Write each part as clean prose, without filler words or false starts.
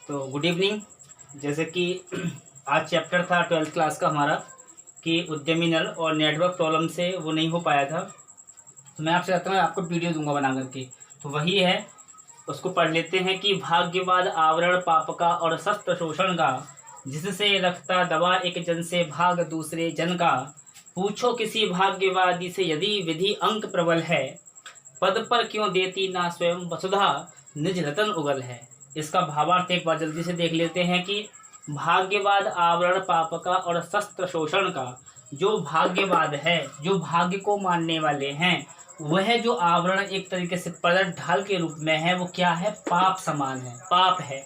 तो good evening. जैसे कि आज चैप्टर था 12th क्लास का हमारा कि उद्यमी नल और नेटवर्क प्रॉब्लम से वो नहीं हो पाया था, तो मैं आपसे कहता हूँ आपको वीडियो दूंगा बना करके, तो वही है, उसको पढ़ लेते हैं कि भाग्यवाद आवरण पाप का और शस्त्र शोषण का, जिससे रखता दवा एक जन से भाग दूसरे जन का। पूछो किसी भाग्यवादी से यदि विधि अंक प्रबल है, पद पर क्यों देती ना स्वयं वसुधा निज रतन उगल है। इसका भावार्थ एक बार जल्दी से देख लेते हैं कि भाग्यवाद आवरण पाप का और शस्त्र शोषण का। जो भाग्यवाद है, जो भाग्य को मानने वाले हैं, वह जो आवरण एक तरीके से पर्दा ढाल के रूप में है, वो क्या है? पाप समान है, पाप है।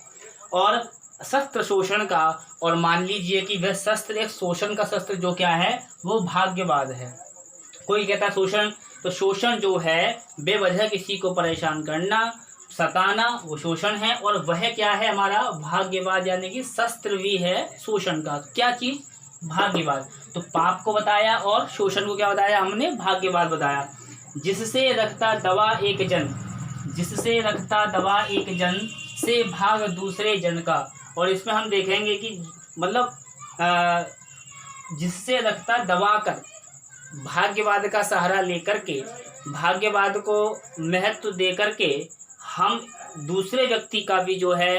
और शस्त्र शोषण का, और मान लीजिए कि वह शस्त्र एक शोषण का शस्त्र जो क्या है, वो भाग्यवाद है। कोई कहता है शोषण, तो शोषण जो है बेवजह किसी को परेशान करना, सताना, वो शोषण है। और वह क्या है? हमारा भाग्यवाद, यानी कि शस्त्र भी है शोषण का। क्या चीज? भाग्यवाद। तो पाप को बताया और शोषण को क्या बताया हमने? भाग्यवाद बताया। जिससे रखता दवा एक जन, जिससे रखता दवा एक जन से भाग दूसरे जन का। और इसमें हम देखेंगे कि मतलब जिससे रखता दबा कर, भाग्यवाद का सहारा लेकर के, भाग्यवाद को महत्व दे करके हम दूसरे व्यक्ति का भी जो है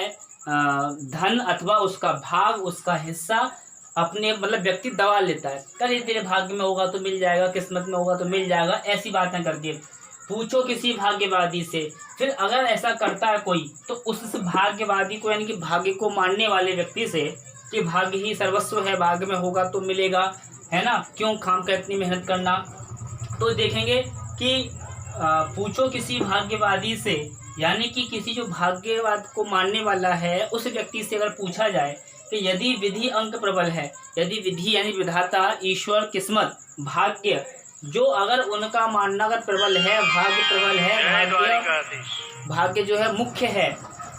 धन अथवा उसका भाग, उसका हिस्सा अपने मतलब व्यक्ति दबा लेता है। करे तेरे भाग्य में होगा तो मिल जाएगा, किस्मत में होगा तो मिल जाएगा, ऐसी बातें करके। पूछो किसी भाग्यवादी से, फिर अगर ऐसा करता है कोई, तो उस भाग्यवादी को, यानी कि भाग्य को मानने वाले व्यक्ति से, कि भाग्य ही सर्वस्व है, भाग्य में होगा तो मिलेगा, है ना, क्यों खाम का इतनी मेहनत करना। तो देखेंगे कि पूछो किसी भाग्यवादी से, यानी कि किसी जो भाग्यवाद को मानने वाला है उस व्यक्ति से अगर पूछा जाए कि यदि विधि अंक प्रबल है, यदि विधि यानी विधाता, ईश्वर, किस्मत, भाग्य, जो अगर उनका मानना अगर प्रबल है, भाग्य प्रबल है, भाग्य जो है मुख्य है,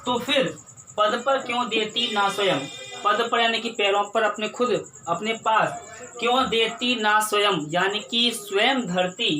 तो फिर पद पर क्यों देती ना स्वयं। पद पर यानी कि पैरों पर, अपने खुद अपने पास, क्यों देती ना स्वयं, यानी कि स्वयं धरती,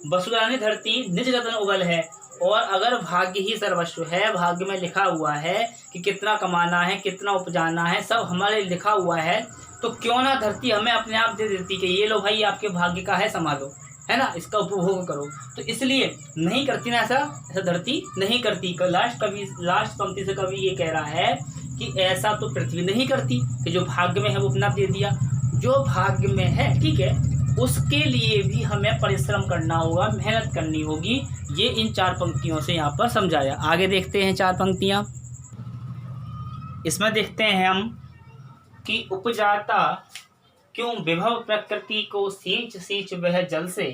वसुधानी धरती निज रतन उगल है। और अगर भाग्य ही सर्वस्व है, भाग्य में लिखा हुआ है कि कितना कमाना है, कितना उपजाना है, सब हमारे लिखा हुआ है, तो क्यों ना धरती हमें अपने आप दे देती कि ये लो भाई, आपके भाग्य का है, संभालो, है ना, इसका उपभोग करो। तो इसलिए नहीं करती ना ऐसा, ऐसा धरती नहीं करती। लास्ट पंक्ति से कवि ये कह रहा है कि ऐसा तो पृथ्वी नहीं करती कि जो भाग्य में है वो अपना दे दिया। जो भाग्य में है, ठीक है, उसके लिए भी हमें परिश्रम करना होगा, मेहनत करनी होगी। ये इन 4 पंक्तियों से यहाँ पर समझाया। आगे देखते हैं 4 पंक्तियाँ। इसमें देखते हैं हम कि उपजाता क्यों विभव प्रकृति को, सींच सींच वह जल से,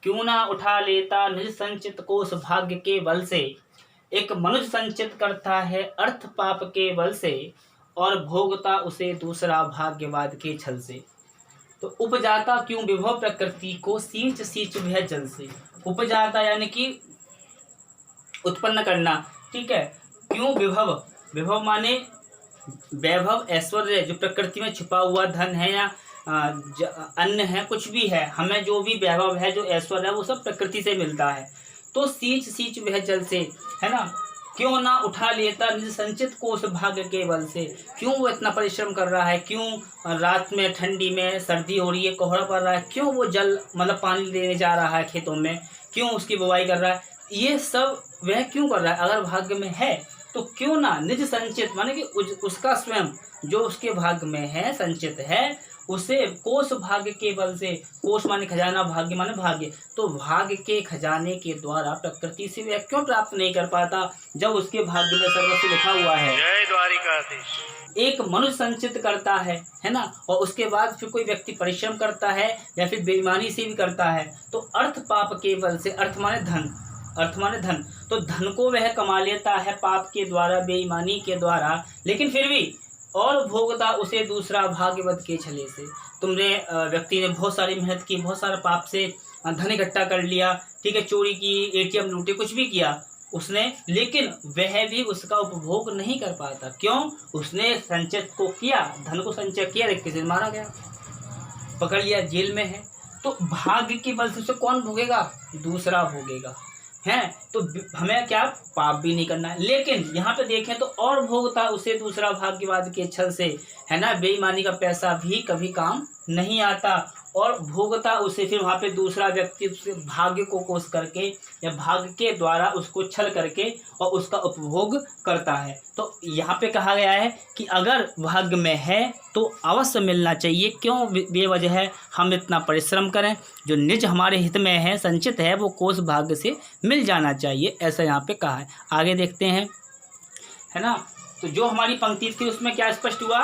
क्यों ना उठा लेता निज संचित कोष भाग्य के बल से। एक मनुष्य संचित करता है अर्थ पाप के बल से, और भोगता उसे दूसरा भाग्यवाद के छल से। तो उपजाता क्यों विभव प्रकृति को, सींच सींच वह जल से। उपजाता यानी कि उत्पन्न करना, ठीक है। क्यों विभव, विभव माने वैभव, ऐश्वर्य, जो प्रकृति में छिपा हुआ धन है या अन्न है, कुछ भी है, हमें जो भी वैभव है, जो ऐश्वर्य है, वो सब प्रकृति से मिलता है। तो सींच सींच वह जल से, है ना, क्यों ना उठा लेता निज संचित कोष भाग्य के बल से। क्यों वो इतना परिश्रम कर रहा है, क्यों रात में ठंडी में सर्दी हो रही है, कोहरा पड़ रहा है, क्यों वो जल मतलब पानी देने जा रहा है खेतों में, क्यों उसकी बुवाई कर रहा है, ये सब वह क्यों कर रहा है? अगर भाग्य में है तो क्यों ना निज संचित, माने कि उसका स्वयं जो उसके भाग्य में है, संचित है, उसे कोष भाग्य के बल से, कोष माने खजाना, भाग्य माने भाग्य, तो भाग्य के खजाने के द्वारा प्रकृति से वह क्यों प्राप्त नहीं कर पाता जब उसके भाग्य में सर्वस्व लिखा हुआ है। जय द्वारिकाधीश। एक मनुष्य संचित करता है ना, और उसके बाद फिर कोई व्यक्ति परिश्रम करता है या फिर बेईमानी से भी करता है, तो अर्थ पाप के बल से, अर्थ माने धन, अर्थ माने धन, तो धन को वह कमा लेता है पाप के द्वारा, बेईमानी के द्वारा, लेकिन फिर भी, और भोगता उसे दूसरा भाग्यवत के छले से। तुमने व्यक्ति ने बहुत सारी मेहनत की, बहुत सारा पाप से धन इकट्ठा कर लिया, ठीक है, चोरी की, एटीएम लूटे, कुछ भी किया उसने, लेकिन वह भी उसका उपभोग नहीं कर पाता। क्यों? उसने संचित को किया, धन को संचय किया, लेकिन किसी ने मारा गया, पकड़ लिया, जेल में है। तो भाग्य के बल से उसे कौन भोगेगा? दूसरा भोगेगा। हैं, तो हमें क्या पाप भी नहीं करना है। लेकिन यहाँ पे देखें तो और भोगता उसे दूसरा भाग्यवाद के छल से, है ना, बेईमानी का पैसा भी कभी काम नहीं आता, और भोगता उसे फिर वहाँ पे दूसरा व्यक्ति उसके भाग्य को कोस करके या भाग्य के द्वारा उसको छल करके और उसका उपभोग करता है। तो यहाँ पे कहा गया है कि अगर भाग्य में है तो अवश्य मिलना चाहिए, क्यों बेवजह हम इतना परिश्रम करें, जो निज हमारे हित में है, संचित है, वो कोष भाग्य से मिल जाना चाहिए, ऐसा यहाँ पे कहा है। आगे देखते हैं, है ना। तो जो हमारी पंक्ति थी उसमें क्या स्पष्ट हुआ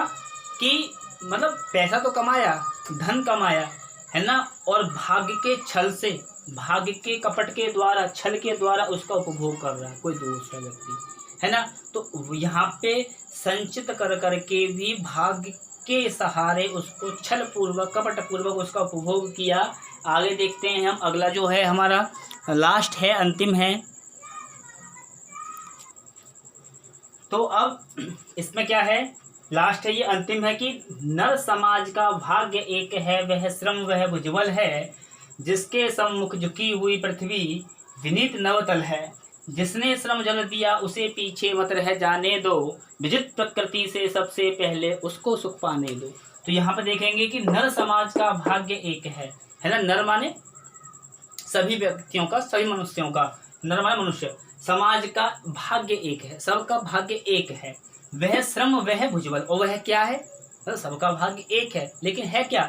कि मतलब पैसा तो कमाया, धन कमाया, है ना, और भाग्य के छल से, भाग्य के कपट के द्वारा, छल के द्वारा उसका उपभोग कर रहा है कोई दूसरा व्यक्ति, है ना। तो यहाँ पे संचित कर करके भी भाग्य के सहारे उसको छल पूर्वक, कपट पूर्वक उसका उपभोग किया। आगे देखते हैं हम, अगला जो है हमारा लास्ट है, अंतिम है। तो अब इसमें क्या है, लास्ट है, ये अंतिम है कि नर समाज का भाग्य एक है, वह श्रम वह भुजबल है, जिसके सम्मुख झुकी हुई पृथ्वी विनीत नवतल है, जिसने श्रम जल दिया उसे पीछे मत रह जाने दो, विजित प्रकृति से सबसे पहले उसको सुख पाने दो। तो यहाँ पर देखेंगे कि नर समाज का भाग्य एक है ना, नर माने सभी व्यक्तियों का, सभी मनुष्यों का, नर माने मनुष्य, समाज का भाग्य एक है, सबका भाग्य एक है, वह श्रम वह भुजबल, और वह क्या है, तो सबका भाग्य एक है लेकिन है क्या,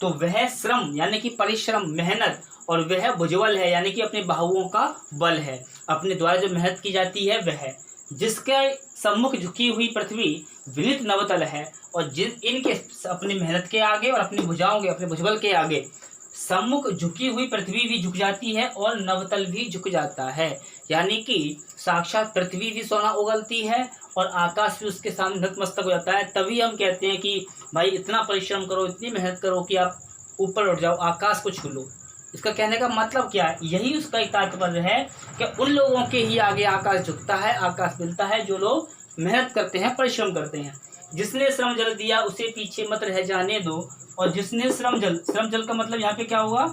तो वह श्रम यानी कि परिश्रम, मेहनत, और वह भुजबल है यानी कि अपने बाहुओं का बल है, अपने द्वारा जो मेहनत की जाती है वह, जिसके सम्मुख झुकी हुई पृथ्वी विनीत नवतल है, और जिन इनके अपनी मेहनत के आगे और अपनी भुजाओं के, अपने भुजबल के आगे सम्मुख झुकी हुई पृथ्वी भी झुक जाती है और नवतल भी झुक जाता है, यानी कि साक्षात पृथ्वी भी सोना उगलती है और आकाश भी उसके सामने नतमस्तक हो जाता है। तभी हम कहते हैं कि भाई इतना परिश्रम करो, इतनी मेहनत करो कि आप ऊपर उठ जाओ, आकाश को छू लो। इसका कहने का मतलब क्या है, यही उसका एक तात्पर्य है कि उन लोगों के ही आगे आकाश झुकता है, आकाश मिलता है जो लोग मेहनत करते हैं, परिश्रम करते हैं। जिसने श्रम जल दिया उसे पीछे मत रह जाने दो, और जिसने श्रम जल का मतलब यहाँ पे क्या हुआ,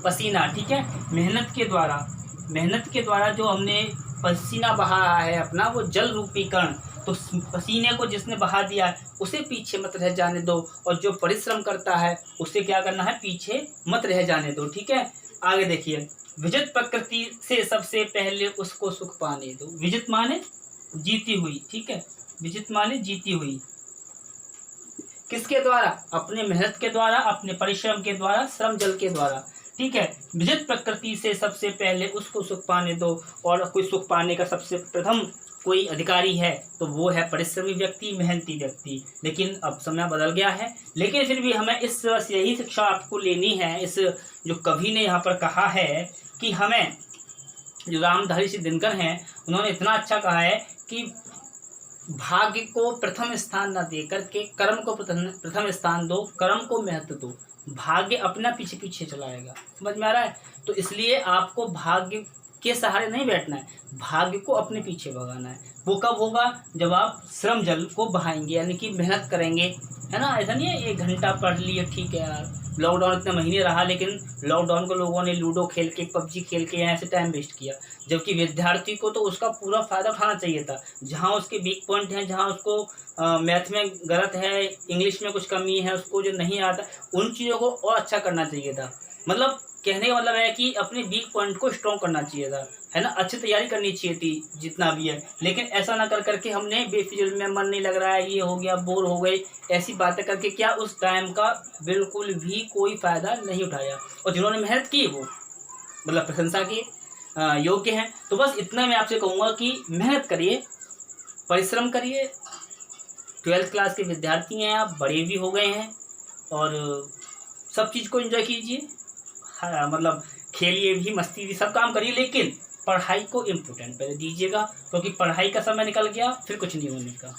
पसीना, ठीक है, मेहनत के द्वारा जो हमने पसीना बहाया है अपना, वो जल रूपी कण, तो पसीने को जिसने बहा दिया है उसे पीछे मत रह जाने दो, और जो परिश्रम करता है उसे क्या करना है, पीछे मत रह जाने दो, ठीक है। आगे देखिए, विजित प्रकृति से सबसे पहले उसको सुख पाने दो। विजित माने जीती हुई, ठीक है, विजित माने जीती हुई, किसके द्वारा, अपने मेहनत के द्वारा, अपने परिश्रम के द्वारा, श्रम जल के द्वारा, ठीक है। विजित प्रकृति से सबसे पहले उसको सुख पाने दो, और कोई सुख पाने का सबसे प्रथम कोई अधिकारी है तो वो है परिश्रमी व्यक्ति, मेहनती व्यक्ति। लेकिन अब समय बदल गया है, लेकिन फिर भी हमें इस यही शिक्षा आपको लेनी है। इस जो कवि ने यहाँ पर कहा है कि हमें, जो रामधारी सिंह दिनकर हैं, उन्होंने इतना अच्छा कहा है कि भाग्य को प्रथम स्थान न दे करके कर्म को प्रथम स्थान दो, कर्म को महत्व दो, भाग्य अपना पीछे पीछे चलाएगा। समझ में आ रहा है? तो इसलिए आपको भाग्य के सहारे नहीं बैठना है, भाग्य को अपने पीछे भगाना है। वो कब होगा, जब आप श्रम जल को बहाएंगे, यानी कि मेहनत करेंगे, है ना। ऐसा नहीं है 1 घंटा पढ़ लिए, ठीक है यार, लॉकडाउन इतने महीने रहा, लेकिन लॉकडाउन को लोगों ने लूडो खेल के, पबजी खेल के ऐसे टाइम वेस्ट किया, जबकि विद्यार्थी को तो उसका पूरा फ़ायदा उठाना चाहिए था। जहाँ उसके वीक पॉइंट हैं, जहाँ उसको मैथ में गलत है, इंग्लिश में कुछ कमी है, उसको जो नहीं आता, उन चीज़ों को और अच्छा करना चाहिए था। मतलब कहने का मतलब है कि अपने वीक पॉइंट को स्ट्रॉन्ग करना चाहिए था, है ना, अच्छी तैयारी करनी चाहिए थी जितना भी है। लेकिन ऐसा ना कर करके हमने बेफिजुल में मन नहीं लग रहा है, ये हो गया, बोर हो गए, ऐसी बातें करके क्या उस टाइम का बिल्कुल भी कोई फ़ायदा नहीं उठाया। और जिन्होंने मेहनत की वो मतलब प्रशंसा के योग्य हैं। तो बस इतना मैं आपसे कहूँगा कि मेहनत करिए, परिश्रम करिए। 12th क्लास के विद्यार्थी हैं आप, बड़े भी हो गए हैं, और सब चीज़ को एंजॉय कीजिए। हाँ, मतलब खेलिए भी, मस्ती भी, सब काम करिए, लेकिन पढ़ाई को इम्पोर्टेंट पहले दीजिएगा, क्योंकि पढ़ाई का समय निकल गया फिर कुछ नहीं होने का,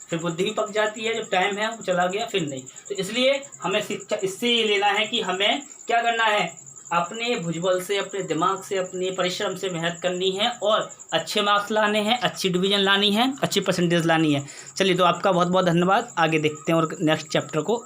फिर बुद्धि भी पक जाती है, जो टाइम है वो चला गया फिर नहीं। तो इसलिए हमें शिक्षा इससे ये लेना है कि हमें क्या करना है, अपने भुजबल से, अपने दिमाग से, अपने परिश्रम से मेहनत करनी है, और अच्छे मार्क्स लाने हैं, अच्छी डिवीज़न लानी है, अच्छी परसेंटेज लानी है। चलिए, तो आपका बहुत बहुत धन्यवाद। आगे देखते हैं और नेक्स्ट चैप्टर को